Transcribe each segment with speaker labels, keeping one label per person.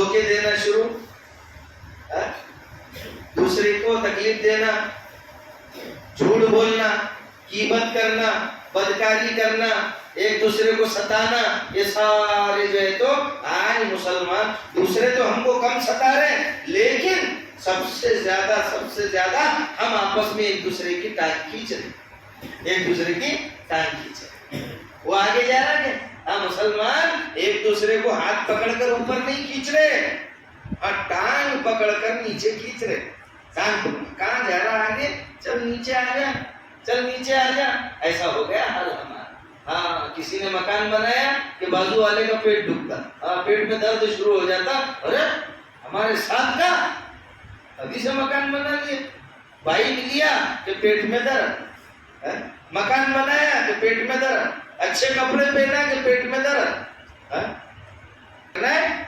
Speaker 1: دھوکے دینا شروع، دوسرے کو تکلیف دینا، جھوٹ بولنا، غیبت کرنا، بدکاری کرنا، ایک دوسرے کو ستانا، یہ سارے جو ہے تو آج مسلمان دوسرے تو ہم کو کم ستا رہے ہیں، لیکن سب سے زیادہ ہم آپس میں ایک دوسرے کی ٹانگ کھینچ رہے، ایک دوسرے کی ٹانگ کھینچ رہے۔ وہ آگے جا رہا ہے، ہم مسلمان ایک دوسرے کو ہاتھ پکڑ کر اوپر نہیں کھینچ رہے، اور ٹانگ پکڑ کر نیچے کھینچ رہے۔ کہاں جا رہا آگے؟ چل نیچے آ جا، چل نیچے آ جا۔ ایسا ہو گیا حال ہمارا۔ ہاں، کسی نے مکان بنایا کہ بازو والے کا پیٹ دکھتا، پیٹ میں درد شروع ہو جاتا، ارے ہمارے ساتھ کا ابھی سے مکان بنا لیے، بائک لیا کہ پیٹ میں درد، مکان بنایا کہ پیٹ میں درد، اچھے کپڑے پہنا کہ پیٹ میں درد۔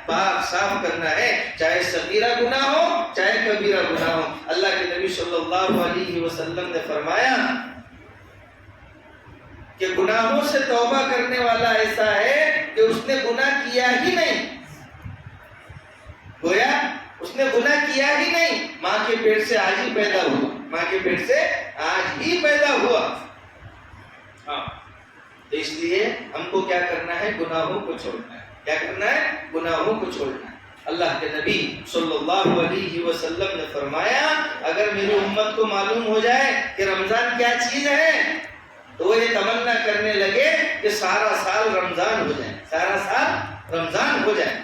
Speaker 1: پاک صاف کرنا ہے، چاہے صغیرہ گناہ ہو چاہے کبیرہ گناہ ہو۔ اللہ کے نبی صلی اللہ علیہ وسلم نے فرمایا کہ گناہوں سے توبہ کرنے والا ایسا ہے کہ اس نے گناہ کیا ہی نہیں، گویا اس نے گناہ کیا ہی نہیں، ماں کے پیٹ سے آج ہی پیدا ہوا، ماں کے پیٹ سے آج ہی پیدا ہوا۔ ہاں، تو اس لیے ہم کو کیا کرنا ہے؟ گناہوں کو چھوڑنا ہے۔ کیا کرنا ہے؟ گناہوں کو چھوڑنا ہے۔ اللہ کے نبی صلی اللہ علیہ وسلم نے فرمایا اگر میری امت کو معلوم ہو جائے کہ رمضان کیا چیز ہے تو وہ یہ تمنا کرنے لگے کہ سارا سال رمضان ہو جائے، سارا سال رمضان ہو جائے۔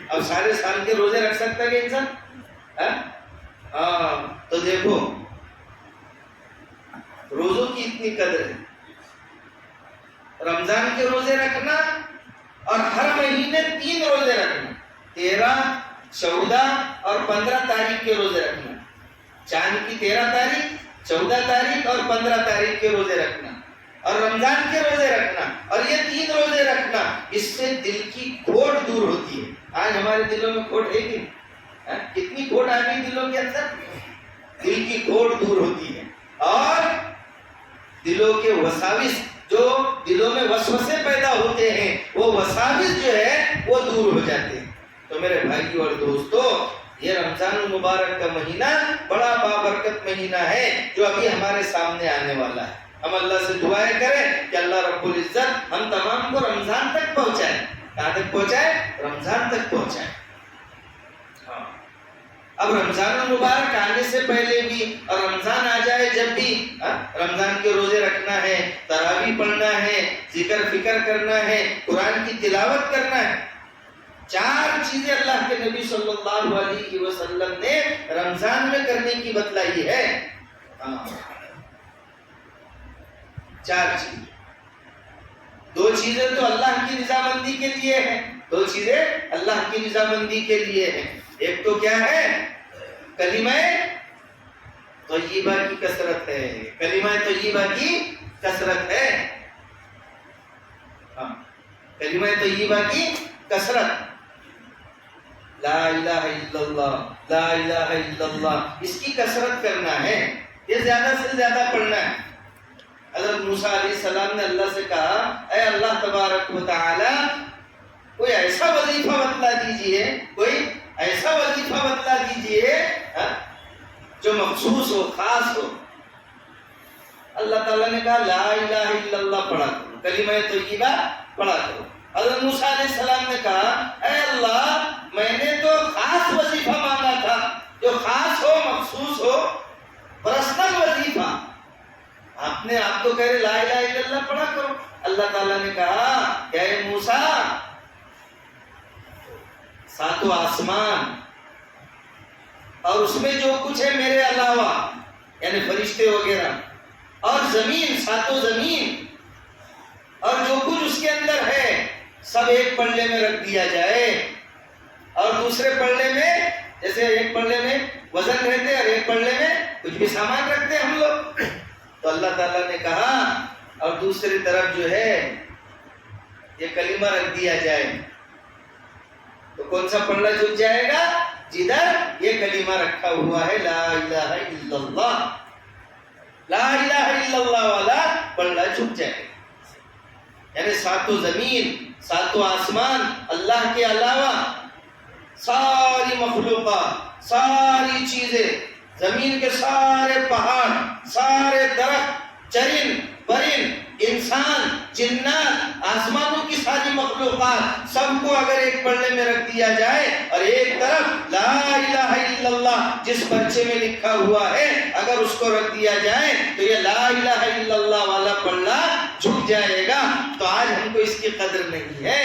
Speaker 1: اب سارے سال کے روزے رکھ سکتا ہے کہ انسان؟ تو دیکھو روزوں کی اتنی قدر ہے، رمضان کے روزے رکھنا اور ہر مہینے 3 روزے رکھنا، 13، 14 اور 15 تاریخ کے روزے رکھنا، چاند کی 13 تاریخ، 14 تاریخ اور 15 تاریخ کے روزے رکھنا، اور رمضان کے روزے رکھنا، اور یہ 3 روزے رکھنا، اس سے دل کی کھوٹ دور ہوتی ہے۔ آج ہمارے دلوں میں کھوٹ ہے کہ کتنی کھوٹ آ گئی دلوں کے اندر؟ دل کی کھوٹ دور ہوتی ہے، اور دلوں کے وساوس، جو دلوں میں وسوسے پیدا ہوتے ہیں، وہ وساوس جو ہے وہ دور ہو جاتے ہیں۔ تو میرے بھائیو اور دوستو، یہ رمضان المبارک کا مہینہ بڑا بابرکت مہینہ ہے جو ابھی ہمارے سامنے آنے والا ہے۔ ہم اللہ سے دعائیں کریں کہ اللہ رب العزت ہم تمام کو رمضان تک پہنچائے۔ کہاں تک پہنچائے؟ رمضان تک پہنچائے۔ اب رمضان المبارک آنے سے پہلے بھی اور رمضان آ جائے جب بھی رمضان کے روزے رکھنا ہے، تراویح پڑھنا ہے، ذکر فکر کرنا ہے، قرآن کی تلاوت کرنا ہے۔ 4 چیزیں اللہ کے نبی صلی اللہ علیہ وسلم نے رمضان میں کرنے کی بتلائی ہے۔ 4 چیزیں، 2 چیزیں تو اللہ کی رضامندی کے لیے ہیں، 2 چیزیں اللہ کی رضامندی کے لیے ہیں۔ ایک تو کیا ہے؟ کلمہ طیبہ کی کثرت ہے، کلمہ طیبہ کی کثرت ہے۔ کلمہ طیبہ کی کثرت، لا الہ الا اللہ، لا الہ الا اللہ، اس کی کثرت کرنا ہے، یہ زیادہ سے زیادہ پڑھنا ہے۔ حضرت موسیٰ علیہ السلام نے اللہ سے کہا اے اللہ تبارک و تعالی کوئی ایسا وظیفہ بتلا دیجئے، کوئی ایسا وظیفہ بتلا دیجئے جو مخصوص ہو، خاص ہو۔ اللہ تعالیٰ نے کہا لا الہ الا اللہ پڑھا کرو، کلمہ طیبہ پڑھا کرو۔ حضرت موسیٰ علیہ السلام نے کہا اے اللہ میں نے تو خاص وظیفہ مانگا تھا، جو خاص ہو، مخصوص ہو، پرسنل وظیفہ۔ آپ تو کہہ رہے لا الہ الا اللہ پڑھا کرو۔ اللہ تعالیٰ نے کہا کہ اے موسیٰ 7 آسمان اور اس میں جو کچھ ہے میرے علاوہ، یعنی فرشتے وغیرہ، اور زمین، 7 زمین اور جو کچھ اس کے اندر ہے، سب ایک پلڑے میں رکھ دیا جائے، اور دوسرے پلڑے میں، جیسے ایک پلڑے میں وزن رہتے اور ایک پلڑے میں کچھ بھی سامان رکھتے ہم لوگ، تو اللہ تعالیٰ نے کہا اور دوسری طرف جو ہے یہ کلمہ رکھ دیا جائے، تو کون سا پلڑا جھک جائے گا؟ جدھر یہ کلمہ رکھا ہوا ہے لا الہ الا اللہ، لا الہ الا اللہ والا پلڑا جھک جائے گا۔ یعنی 7 زمین، 7 آسمان، اللہ کے علاوہ مخلوقات، ساری چیزیں، زمین کے سارے پہاڑ، سارے درخت، چرند پرند، انسان، جنات، آسمانوں کی ساری مخلوقات، سب کو اگر ایک پلڑے میں رکھ دیا جائے اور ایک طرف لا الہ الا اللہ جس پرچے میں لکھا ہوا ہے اگر اس کو رکھ دیا جائے تو یہ لا الہ الا اللہ والا پلڑا جھک جائے گا. تو آج ہم کو اس کی قدر نہیں ہے.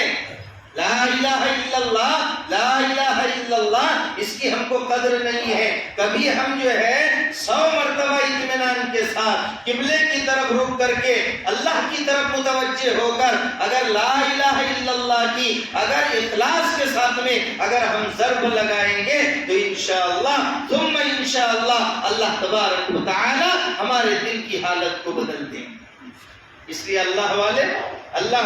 Speaker 1: لا الہ الا اللہ، لا الہ الا اللہ، اس کی ہم کو قدر نہیں ہے. کبھی ہم جو ہے 100 مرتبہ اطمینان کے ساتھ قبلے کی طرف رخ کر کے اللہ کی طرف متوجہ ہو کر اگر لا الہ الا اللہ کی اگر اخلاص کے ساتھ میں اگر ہم ضرب لگائیں گے تو انشاءاللہ ثم انشاءاللہ اللہ تبارک و تعالی ہمارے دل کی حالت کو بدل دیں. اس لیے اللہ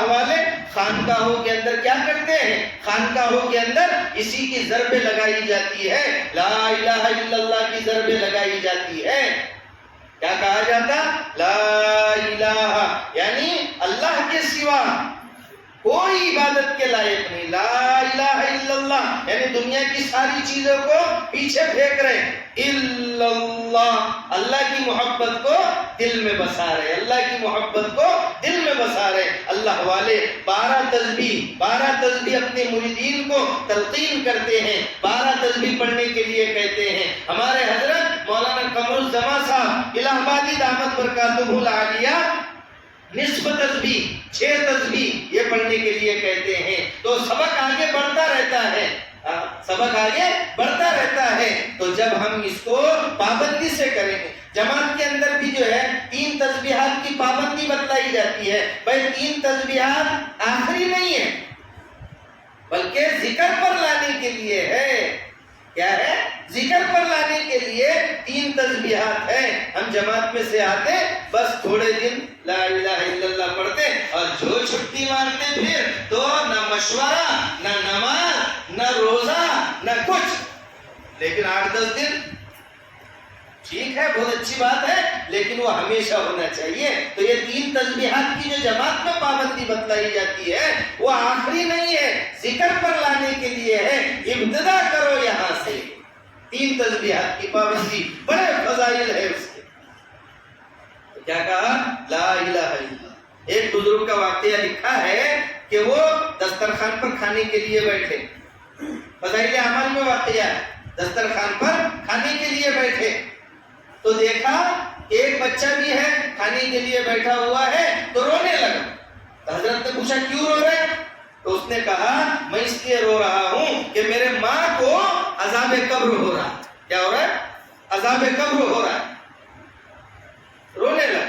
Speaker 1: والے خانقاہوں کے اندر کیا کرتے ہیں؟ خانقاہوں کے اندر اسی کی ضربیں لگائی جاتی ہے، لا الہ الا اللہ کی ضربیں لگائی جاتی ہے. کیا کہا جاتا؟ لا الہ، یعنی اللہ کے سوا کوئی عبادت کے لائق نہیں. لا الہ الا اللہ یعنی دنیا کی ساری چیزوں کو پیچھے پھینک رہے ہیں. الا اللہ، اللہ کی محبت کو دل میں بسا رہے، اللہ کی محبت کو دل میں بسا رہے. اللہ والے 12 تسبیح اپنے مریدین کو تلقین کرتے ہیں، 12 تسبیح پڑھنے کے لیے کہتے ہیں. ہمارے حضرت مولانا قمر الزمان صاحب الہ آبادی دامت برکاتہ العالیہ نصف تسبیح 6 تسبیح یہ پڑھنے کے لیے کہتے ہیں. تو سبق آگے بڑھتا رہتا ہے، سبق آگے بڑھتا رہتا ہے. تو جب ہم اس کو پابندی سے کریں گے، جماعت کے اندر بھی جو ہے 3 تسبیحات کی پابندی بتلائی جاتی ہے. بھائی 3 تسبیحات آخری نہیں ہے بلکہ ذکر پر لانے کے لیے ہے. کیا ہے؟ ذکر پر لانے کے لیے 3 تسبیحات ہیں. ہم جماعت میں سے آتے بس تھوڑے دن لا الہ الا اللہ پڑھتے اور جو چھٹی مارتے پھر تو نہ مشورہ، نہ نماز، نہ روزہ، نہ کچھ. لیکن 8-10 دن ٹھیک ہے، بہت اچھی بات ہے، لیکن وہ ہمیشہ ہونا چاہیے. تو یہ 3 تسبیحات کی جو جماعت میں پابندی بتلائی جاتی ہے وہ آخری نہیں ہے، ذکر پر لانے کے لیے ہے. ابتدا کرو یہاں سے. 3 تسبیحات کی پابندی بڑے فضائل ہے اس کے. تو کیا کہا؟ لا الہ الا اللہ. ایک بزرگ کا واقعہ لکھا ہے کہ وہ دسترخوان پر کھانے کے لیے بیٹھے، فضائل اعمال میں واقعہ ہے. دسترخوان پر کھانے کے لیے بیٹھے تو دیکھا ایک بچہ بھی ہے کھانے کے لیے بیٹھا ہوا ہے تو رونے لگا. تو حضرت نے پوچھا کیوں رو رہے؟ تو اس نے کہا میں اس لیے رو رہا ہوں کہ میرے ماں کو عذاب قبر ہو رہا. کیا ہو رہا ہے؟ عذاب قبر ہو رہا ہے. رونے لگا.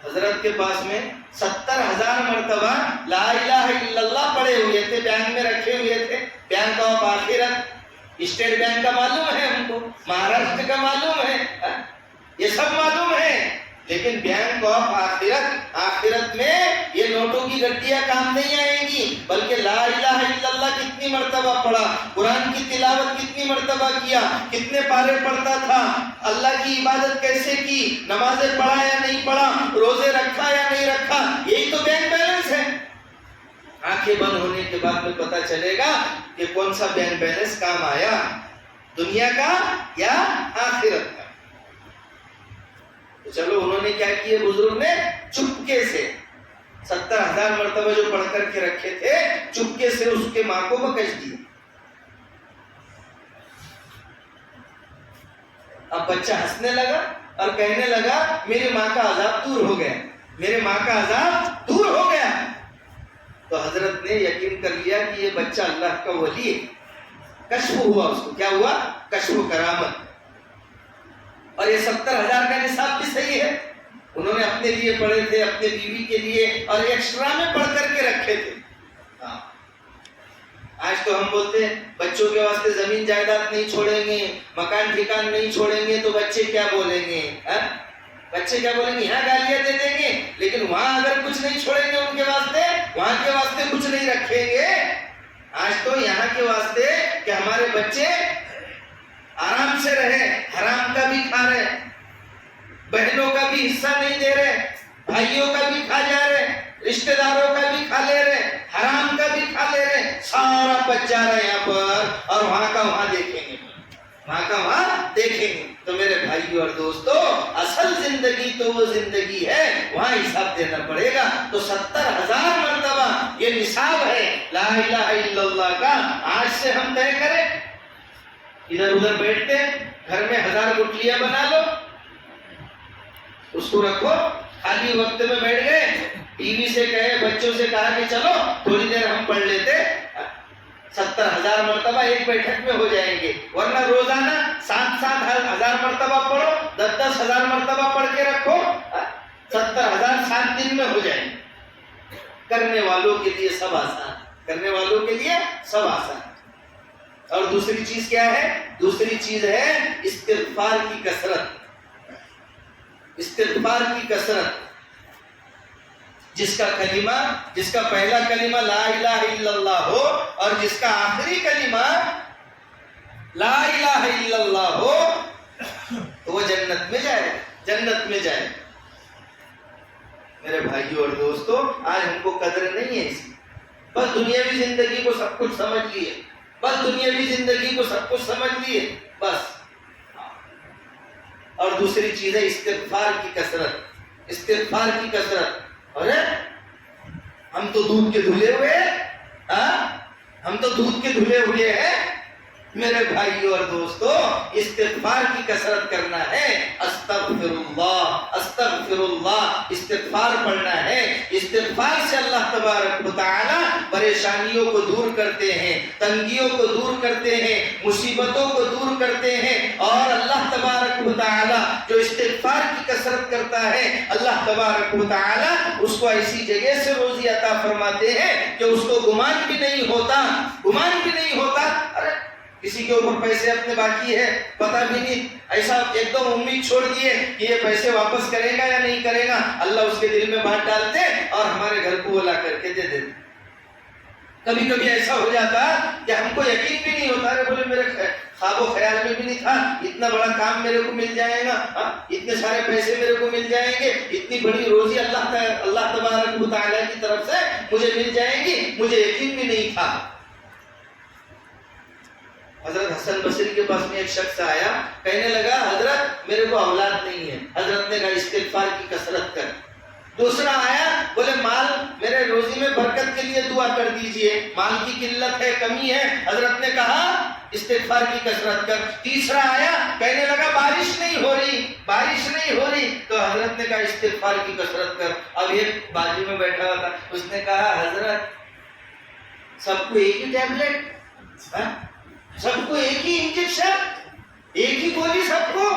Speaker 1: حضرت کے پاس میں 70,000 مرتبہ لا الہ الا اللہ پڑے ہوئے تھے، بینک میں رکھے ہوئے تھے. بینک آف آخرت، اسٹیٹ بینک کا معلوم ہے ہم کو، مہاراشٹر کا معلوم ہے، یہ سب معلوم ہے. لیکن بینک آف آخرت میں یہ نوٹوں کی گڈیاں کام نہیں آئیں گی، بلکہ لا الہ الا اللہ کتنی مرتبہ پڑھا، قرآن کی تلاوت کتنی مرتبہ کیا، کتنے پارے پڑھتا تھا، اللہ کی عبادت کیسے کی، نمازیں پڑھا یا نہیں پڑھا، روزے رکھا یا نہیں رکھا، یہی تو بینک بیلنس ہے. آنکھیں بند ہونے کے بعد میں پتا چلے گا کہ کون سا بینک بیلنس کام آیا، دنیا کا یا آخرت کا. تو چلو انہوں نے کیا کیا، بزرگ نے چپکے سے 70,000 مرتبہ جو پڑھ کر کے رکھے تھے چپکے سے اس کے ماں کو بکش دیا. اب بچہ ہنسنے لگا اور کہنے لگا میری ماں کا عذاب دور ہو گیا، میرے ماں کا عذاب دور ہو گیا. تو حضرت نے یقین کر لیا کہ یہ بچہ اللہ کا ولی ہے. کشف ہوا، اس کو کیا ہوا؟ کشف و کرامت. اور یہ 70,000 کا نصاب بھی صحیح ہے، انہوں نے اپنے لیے پڑھے تھے، اپنے بیوی کے لیے اور ایکسٹرا میں پڑھ کر کے رکھے تھے. آج تو ہم بولتے ہیں بچوں کے واسطے زمین جائیداد نہیں چھوڑیں گے، مکان ٹھکان نہیں چھوڑیں گے تو بچے کیا بولیں گے؟ بچے کیا بولیں گے؟ یہاں گالیاں دے دیں گے، لیکن وہاں اگر کچھ نہیں چھوڑیں گے ان کے واسطے، وہاں کے واسطے کچھ نہیں رکھیں گے. آج تو یہاں کے واسطے کہ ہمارے بچے آرام سے رہے، حرام کا بھی کھا رہے، بہنوں کا بھی حصہ نہیں دے رہے، بھائیوں کا بھی کھا جا رہے، رشتہ داروں کا بھی کھا لے رہے، حرام کا بھی کھا بچ جا رہا ہے یہاں پر اور وہاں کا وہاں دیکھیں گے، وہاں کا وہاں دیکھیں گے۔ تو میرے بھائیو اور دوستو، اصل زندگی تو وہ زندگی ہے وہاں حساب دینا پڑے گا۔ تو 70,000 مرتبہ یہ نصاب ہے لا الہ الا اللہ کا، آج سے ہم طے کریں۔ ادھر ادھر بیٹھتے گھر میں 1000 گٹلیاں بنا لو، اس کو رکھو، خالی وقت میں بیٹھ گئے، ٹی وی سے کہے، بچوں سے کہا کہ چلو تھوڑی دیر ہم پڑھ لیتے، 70,000 مرتبہ ایک بیٹھک میں ہو جائیں گے۔ ورنہ روزانہ 7,000 مرتبہ پڑھو، 10,000 مرتبہ پڑھ کے رکھو، 70,000 7 دن میں ہو جائیں گے۔ کرنے والوں کے لیے سب آسان، کرنے والوں کے لیے سب آسان۔ اور دوسری چیز کیا ہے؟ دوسری چیز ہے استغفار کی کثرت، استغفار کی کثرت۔ جس کا کلمہ، جس کا پہلا کلمہ لا الہ الا اللہ ہو اور جس کا آخری کلمہ لا الہ الا اللہ ہو تو وہ جنت میں جائے، جنت میں جائے۔ میرے بھائیوں اور دوستو، آج ہم کو قدر نہیں ہے اس کی، بس دنیاوی زندگی کو سب کچھ سمجھ لیے، بس دنیاوی زندگی کو سب کچھ سمجھ لیے بس۔ اور دوسری چیز ہے استغفار کی کثرت، استغفار کی کثرت۔ ارے ہم تو دودھ کے دھلے ہوئے ہیں، ہم تو دودھ کے دھلے ہوئے ہیں۔ میرے بھائیوں اور دوستو، استغفار کی کثرت کرنا ہے، استغفر اللہ، استغفر اللہ، استغفار پڑھنا ہے۔ استغفار سے اللہ تبارک و تعالی پریشانیوں کو دور کرتے ہیں، تنگیوں کو دور کرتے ہیں، مصیبتوں کو دور کرتے ہیں۔ اور اللہ تبارک و تعالی جو استغفار کی کثرت کرتا ہے، اللہ تبارک و تعالی اس کو ایسی جگہ سے روزی عطا فرماتے ہیں کہ اس کو گمان بھی نہیں ہوتا، گمان بھی نہیں ہوتا۔ ارے کسی کے اوپر پیسے اپنے باقی ہے، پتہ بھی نہیں، ایسا ایک دم امید چھوڑ دیے کہ یہ پیسے واپس کرے گا یا نہیں کرے گا، اللہ اس کے دل میں بات ڈالتے اور ہمارے گھر کو وہ لا کر کے دے دیتے۔ کبھی کبھی ایسا ہو جاتا کہ ہم کو یقین بھی نہیں ہوتا، ارے بولے میرے خواب و خیال میں بھی نہیں تھا اتنا بڑا کام میرے کو مل جائے گا، اتنے سارے پیسے میرے کو مل جائیں گے، اتنی بڑی روزی اللہ تبارک و تعالیٰ کی طرف سے مجھے مل جائے گی، مجھے یقین بھی نہیں تھا۔ حضرت حسن بصری کے پاس میں ایک شخص آیا، کہنے لگا حضرت میرے کو اولاد نہیں ہے۔ حضرت نے کہا استغفار کی کثرت کر۔ دوسرا آیا، بولے مال میرے روزی میں برکت کے لیے دعا کر دیجئے، مال کی قلت ہے، کمی ہے۔ حضرت نے کہا استغفار کی کثرت کر۔ تیسرا آیا، کہنے لگا بارش نہیں ہو رہی، بارش نہیں ہو رہی، تو حضرت نے کہا استغفار کی کثرت کر۔ اب ایک بازو میں بیٹھا ہوا تھا، اس نے کہا حضرت سب کو ایک ہی ٹیبلٹ، سب کو ایک ہی انجیکشن، ایک ہی گولی، سب کو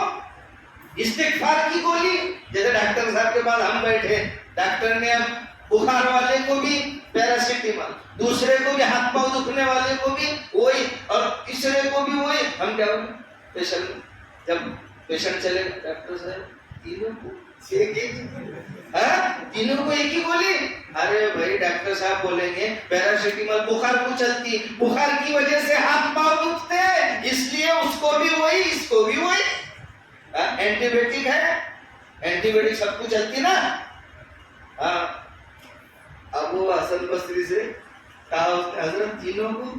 Speaker 1: استغفار کی گولی۔ جیسے ڈاکٹر صاحب کے بعد ہم بیٹھے، ڈاکٹر نے اب بخار والے کو بھی پیراسیٹامول، دوسرے کو بھی ہاتھ پاؤں دکھنے والے کو بھی وہی، اور تیسرے کو بھی وہی۔ ہم کیا بولے پیشنٹ، جب پیشنٹ چلے گا ڈاکٹر صاحب تینوں کو ایک ہی، تینوں کو ایک ہی گولی۔ ارے بھائی ڈاکٹر صاحب بولیں گے پیراسیٹامول بخار کو چلتی، بخار کی وجہ سے ہاتھ پاؤں دکھتے، اس لیے اس کو بھی وہی، اس کو بھی وہی۔ اینٹی بائیوٹک ہے، اینٹی بائیوٹک سب کو چلتی نا۔ اب وہ حسن بصری سے کہا حضرت تینوں کو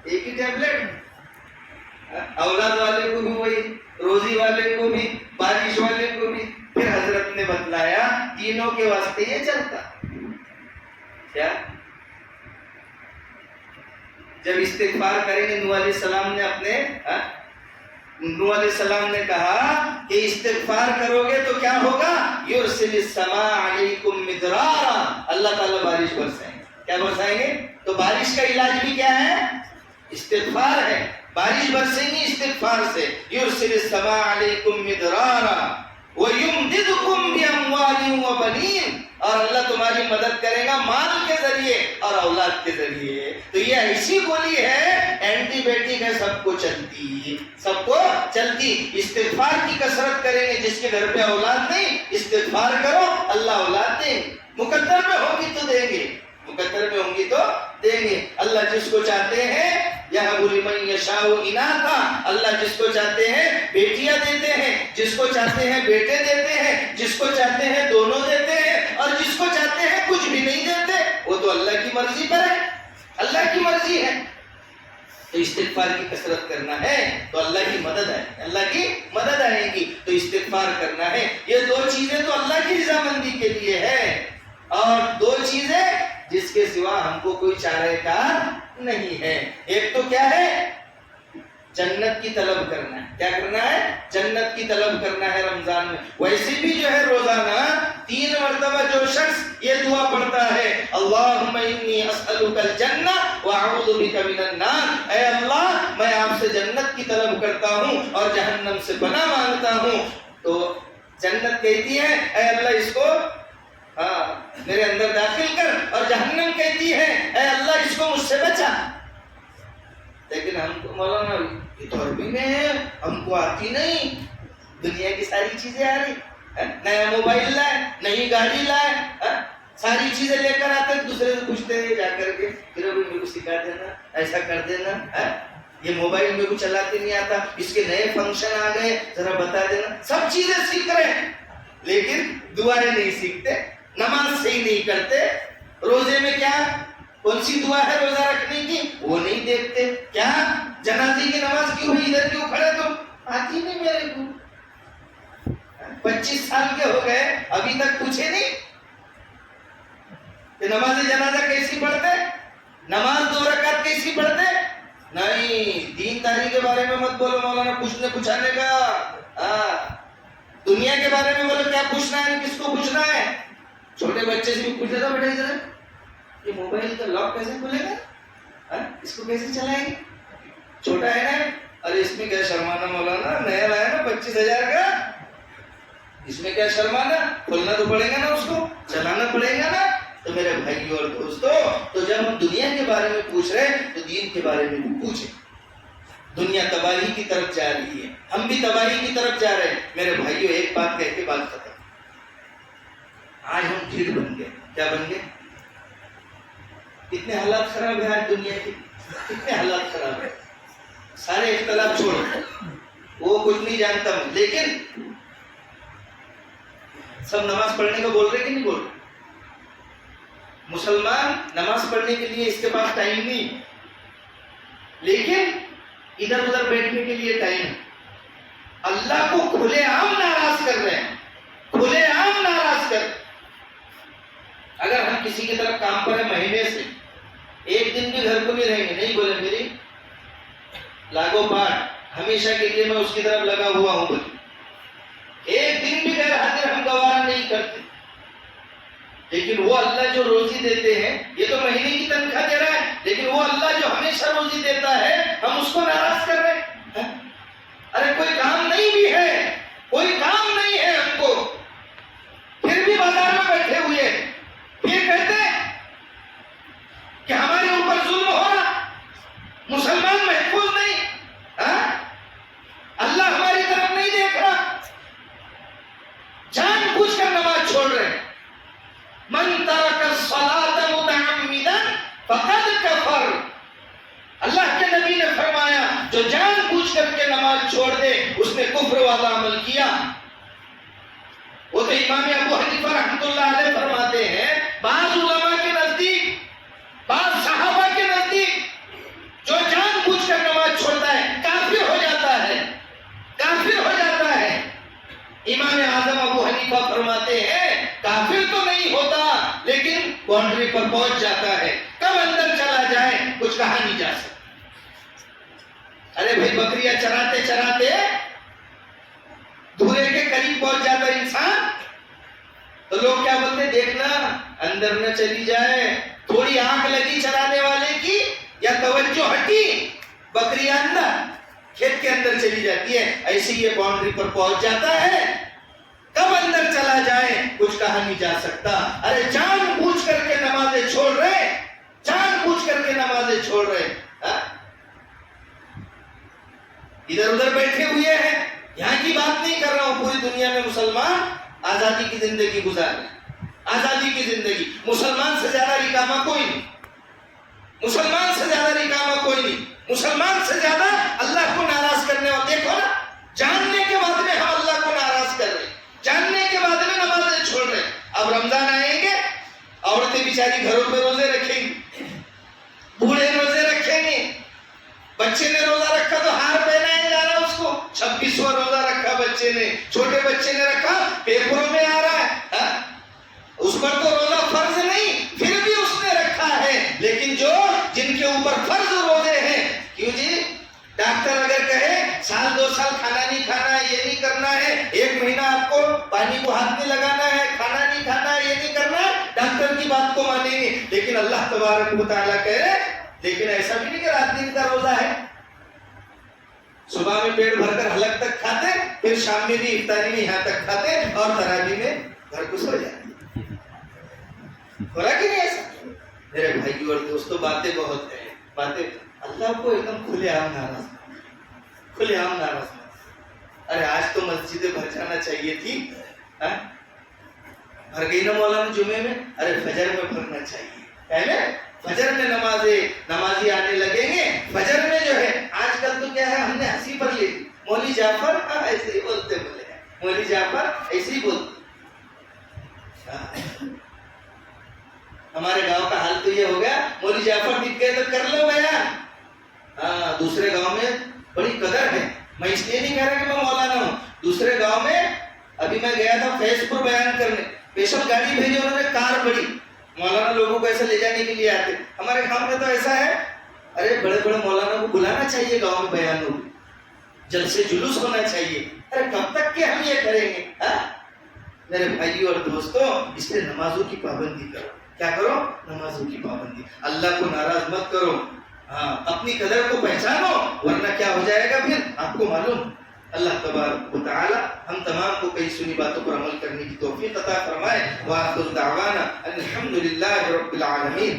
Speaker 1: ایک ہی ٹیبلٹ، اولاد والے کو بھی وہی، روزی والے کو بھی، بارش والے کو بھی۔ پھر حضرت نے بتلایا تینوں کے واسطے یہ چلتا کیا؟ جب استغفار کریں گے، نوح علیہ السلام نے اپنے نوح علیہ السلام نے کہا کہ استغفار کرو گے تو کیا ہوگا؟ یرسل السماء علیکم مدرارا، اللہ تعالیٰ بارش برسائیں گے۔ کیا برسائیں گے؟ تو بارش کا علاج بھی کیا ہے؟ استغفار ہے۔ بارش برسیں گی استغفار سے۔ یرسل السماء علیکم مدرارا وَيُمْدِدُكُمْ بِأَمْوَالٍ وَبَنِينَ، اور اللہ تمہاری مدد کرے گا مال کے ذریعے اور اولاد کے ذریعے۔ تو یہ ایسی گولی ہے، اینٹی بائیوٹک ہے، سب کو چلتی، سب کو چلتی۔ استغفار کی کثرت کریں گے، جس کے گھر پہ اولاد نہیں استغفار کرو، اللہ اولاد دیں گے، مقدر میں ہوگی تو دیں گے، مقدر میں ہوں گی تو دیں گے۔ اللہ جس کو چاہتے ہیں یَهَبُ لِمَن يَشَاءُ إِنَاثًا، اللہ جس کو چاہتے ہیں بیٹیاں دیتے ہیں، جس کو چاہتے ہیں بیٹے دیتے ہیں، جس کو چاہتے ہیں دونوں دیتے ہیں، اور جس کو چاہتے ہیں کچھ بھی نہیں دیتے۔ وہ تو اللہ کی مرضی پر ہے۔ اللہ کی مرضی ہے تو استغفار کی کثرت کرنا ہے تو اللہ کی مدد ہے، اللہ کی مدد آئے گی تو استغفار کرنا ہے۔ یہ دو چیزیں تو اللہ کی رضامندی کے لیے ہے، اور دو چیزیں جس کے سوا ہم کو کوئی چارہ کار نہیں ہے۔ ایک تو کیا ہے؟ جنت کی طلب کرنا ہے۔ کیا کرنا ہے؟ جنت کی طلب کرنا ہے رمضان میں۔ ویسے بھی جو ہے روزانہ 3 مرتبہ جو شخص یہ دعا پڑھتا ہے، اللہم انی اسألک الجنہ واعوذ بک من النار، اے اللہ میں آپ سے جنت کی طلب کرتا ہوں اور جہنم سے پناہ مانگتا ہوں، تو جنت کہتی ہے اے اللہ اس کو میرے اندر داخل کر، اور جہنم کہتی ہے اے اللہ اس کو مجھ سے بچا۔ لیکن ہم کو مولانا یہ تو عربی میں ہے، ہم کو آتی نہیں، دنیا کی ساری چیزیں آ رہی، نیا موبائل لائے، نئی گاڑی لائے، ساری چیزیں لے کر آتے، دوسرے سے پوچھتے ہیں جا کر کے پھر ابھی میرے کو سکھا دینا، ایسا کر دینا، یہ موبائل میرے کو چلاتے نہیں آتا، اس کے نئے فنکشن آ گئے ذرا بتا دینا۔ سب چیزیں سیکھ رہے ہیں لیکن دعائیں نہیں سیکھتے، نماز صحیح نہیں کرتے، روزے میں کیا کون سی دعا ہے روزہ رکھنے کی وہ نہیں دیکھتے، کیا جنازے کی نماز کیوں ہوئی ادھر کیوں کھڑے تم، آتی نہیں میرے کو، 25 سال کے ہو گئے ابھی تک پوچھے نہیں کہ نماز جنازہ کیسی پڑھتے، نماز 2 رکعت کیسی پڑھتے، نہیں دین داری کے بارے میں مت بولو مولانا پوچھنے پوچھانے کا، دنیا کے بارے میں بولو کیا پوچھنا ہے کس کو پوچھنا ہے۔ چھوٹے بچے سے بھی پوچھ لیتا بیٹا ادھر یہ موبائل کا لاک کیسے کھلے گا، اس کو کیسے چلائیں گے، چھوٹا ہے نا، ارے اس میں کیا شرمانا مولانا، نیا لایا نا 25,000 کا، اس میں کیا شرمانا، کھولنا تو پڑے گا نا، اس کو چلانا پڑے گا نا۔ تو میرے بھائیو اور دوستو، تو جب ہم دنیا کے بارے میں پوچھ رہے ہیں تو دین کے بارے میں بھی پوچھیں۔ دنیا تباہی کی طرف جا رہی ہے، ہم بھی تباہی کی طرف جا رہے ہیں۔ میرے بھائیو ایک بات کہہ کے بات ختم، آج ہم ڈھیر بن گئے، کیا بن گئے؟ کتنے حالات خراب ہے آج دنیا کے، کتنے حالات خراب ہے، سارے اختلاف چھوڑ، وہ کچھ نہیں جانتا ہوں، لیکن سب نماز پڑھنے کو بول رہے کہ نہیں بول رہے؟ مسلمان نماز پڑھنے کے لیے اس کے پاس ٹائم نہیں، لیکن ادھر ادھر بیٹھنے کے لیے ٹائم ہے۔ اللہ کو کھلے عام ناراض کر رہے ہیں، کھلے عام ناراض کر۔ اگر ہم کسی کی طرف کام پر ہیں مہینے سے، ایک دن بھی گھر کو نہیں رہیں گے، نہیں بولے میری لاگو پاٹ ہمیشہ کے لیے میں اس کی طرف لگا ہوا ہوں، بولے ایک دن بھی غیر حاضر ہم گوارا نہیں کرتے۔ لیکن وہ اللہ جو روزی دیتے ہیں، یہ تو مہینے کی تنخواہ دے رہا ہے، لیکن وہ اللہ جو ہمیشہ روزی دیتا ہے ہم اس کو ناراض کر رہے ہیں۔ ارے کوئی کام نہیں بھی ہے، کوئی کام نہیں ہے ہم کو، پھر بھی بازار میں بیٹھے ہوئے پھر کہتے کہ ہمارے اوپر ظلم ہو رہا، مسلمان محفوظ نہیں، اللہ ہماری طرف نہیں دیکھ رہا، جان بوجھ کر نماز چھوڑ رہے ہیں۔ من ترک الصلاۃ متعمدا فقد کفر، اللہ کے نبی نے فرمایا جو جان بوجھ کر کے نماز چھوڑ دے اس نے کفر والا عمل کیا۔ وہ تو امام ابو حنیفہ رحمۃ اللہ علیہ فرماتے ہیں، بعض علماء کے نزدیک، بعض صحابہ کے نزدیک جو جان بوجھ کر نماز چھوڑتا ہے کافر ہو جاتا ہے، کافر ہو جاتا ہے۔ امام اعظم ابو حنیفہ فرماتے ہیں کافر تو نہیں ہوتا لیکن باؤنڈری پر پہنچ جاتا ہے، کب اندر چلا جائے کچھ کہا نہیں جا سکتا۔ ارے بھائی بکریاں چراتے چراتے دھوئے کے قریب پہنچ جاتا انسان تو لوگ کیا بولتے، دیکھنا اندر نہ چلی جائے، تھوڑی آنکھ لگی چرانے والے کی یا توجہ ہٹی، بکریاں اندر کھیت کے اندر چلی جاتی ہے، ایسے یہ باؤنڈری پر پہنچ جاتا ہے، کب اندر چلا جائے کچھ کہا نہیں جا سکتا۔ ارے جان بوجھ کر کے نمازیں چھوڑ رہے، جان بوجھ کر کے نمازیں چھوڑ رہے، ادھر ادھر بیٹھے ہوئے ہیں۔ یہاں کی بات نہیں کر رہا ہوں، پوری دنیا میں مسلمان آزادی کی زندگی گزار رہے ہیں، آزادی کی زندگی۔ مسلمان سے زیادہ رکامہ کوئی نہیں، مسلمان سے زیادہ رکامہ کوئی نہیں، مسلمان سے زیادہ اللہ کو ناراض کرنے والا۔ دیکھو نا، جاننے کے بعد میں ہم اللہ کو ناراض کر رہے ہیں، جاننے کے بعد میں نمازیں چھوڑ رہے ہیں۔ اب رمضان آئیں گے، عورتیں بیچاری گھروں پہ روزے رکھیں گی، بوڑھے پانی کو ہاتھ نہیں لگانا ہے، کھانا نہیں کھانا ہے، یہ نہیں کرنا ہے، ڈاکٹر کی بات کو مانیں گے. لیکن اللہ تبارک و تعالیٰ کہہ رہے لیکن ایسا بھی نہیں کہ رات دن کا روزہ ہے. صبح میں پیٹ بھر کر حلق تک کھاتے، پھر شام میں بھی افطاری میں یہاں تک کھاتے اور تراویح میں گھر کو سو جاتے. ہو رہا کہ نہیں ایسا؟ میرے بھائی اور دوستوں باتیں بہت ہیں، باتیں اللہ کو ایک دم کھلے عام ناراض، کھلے عام ناراض. ارے آج تو مسجدیں بھر جانا چاہیے تھی، بھر گئی نا مولانا جمعے میں، ارے فجر میں بھرنا چاہیے. پہلے فجر میں نمازی آنے لگیں گے. فجر میں جو ہے آج کل تو کیا ہے، ہم نے ہنسی پر لی، مولوی جعفر ایسے ہی بولتے، بولے مولوی جعفر ایسے ہی بولتے. ہمارے گاؤں کا حال تو یہ ہو گیا، مولوی جعفر دکھ گئے تو کر لو بیان. دوسرے گاؤں میں بڑی قدر ہے. میں اس لیے نہیں کہہ رہا کہ میں مولانا ہوں. دوسرے گاؤں میں ابھی میں گیا تھا فیض پور بیان کرنے، اسپیشل گاڑی بھیجی انہوں نے، کار بڑی، مولانا لوگوں کو ایسے لے جانے کے لیے آتے. ہمارے گاؤں میں تو ایسا ہے، ارے بڑے بڑے مولانا کو بلانا چاہیے گاؤں میں بیان ہو، جلسے جلوس ہونا چاہیے. ارے کب تک کہ ہم یہ کریں گے؟ میرے بھائی اور دوستوں، اس لیے نمازوں کی پابندی کرو. کیا کرو؟ نمازوں کی پابندی. اللہ کو ناراض مت کرو. اپنی قدر کو پہچانو، ورنہ کیا ہو جائے گا پھر آپ کو معلوم. اللہ تبارک و تعالی ہم تمام کو کئی سنی باتوں پر عمل کرنے کی توفیق عطا فرمائے. وآخر دعوانا الحمدللہ رب العالمین.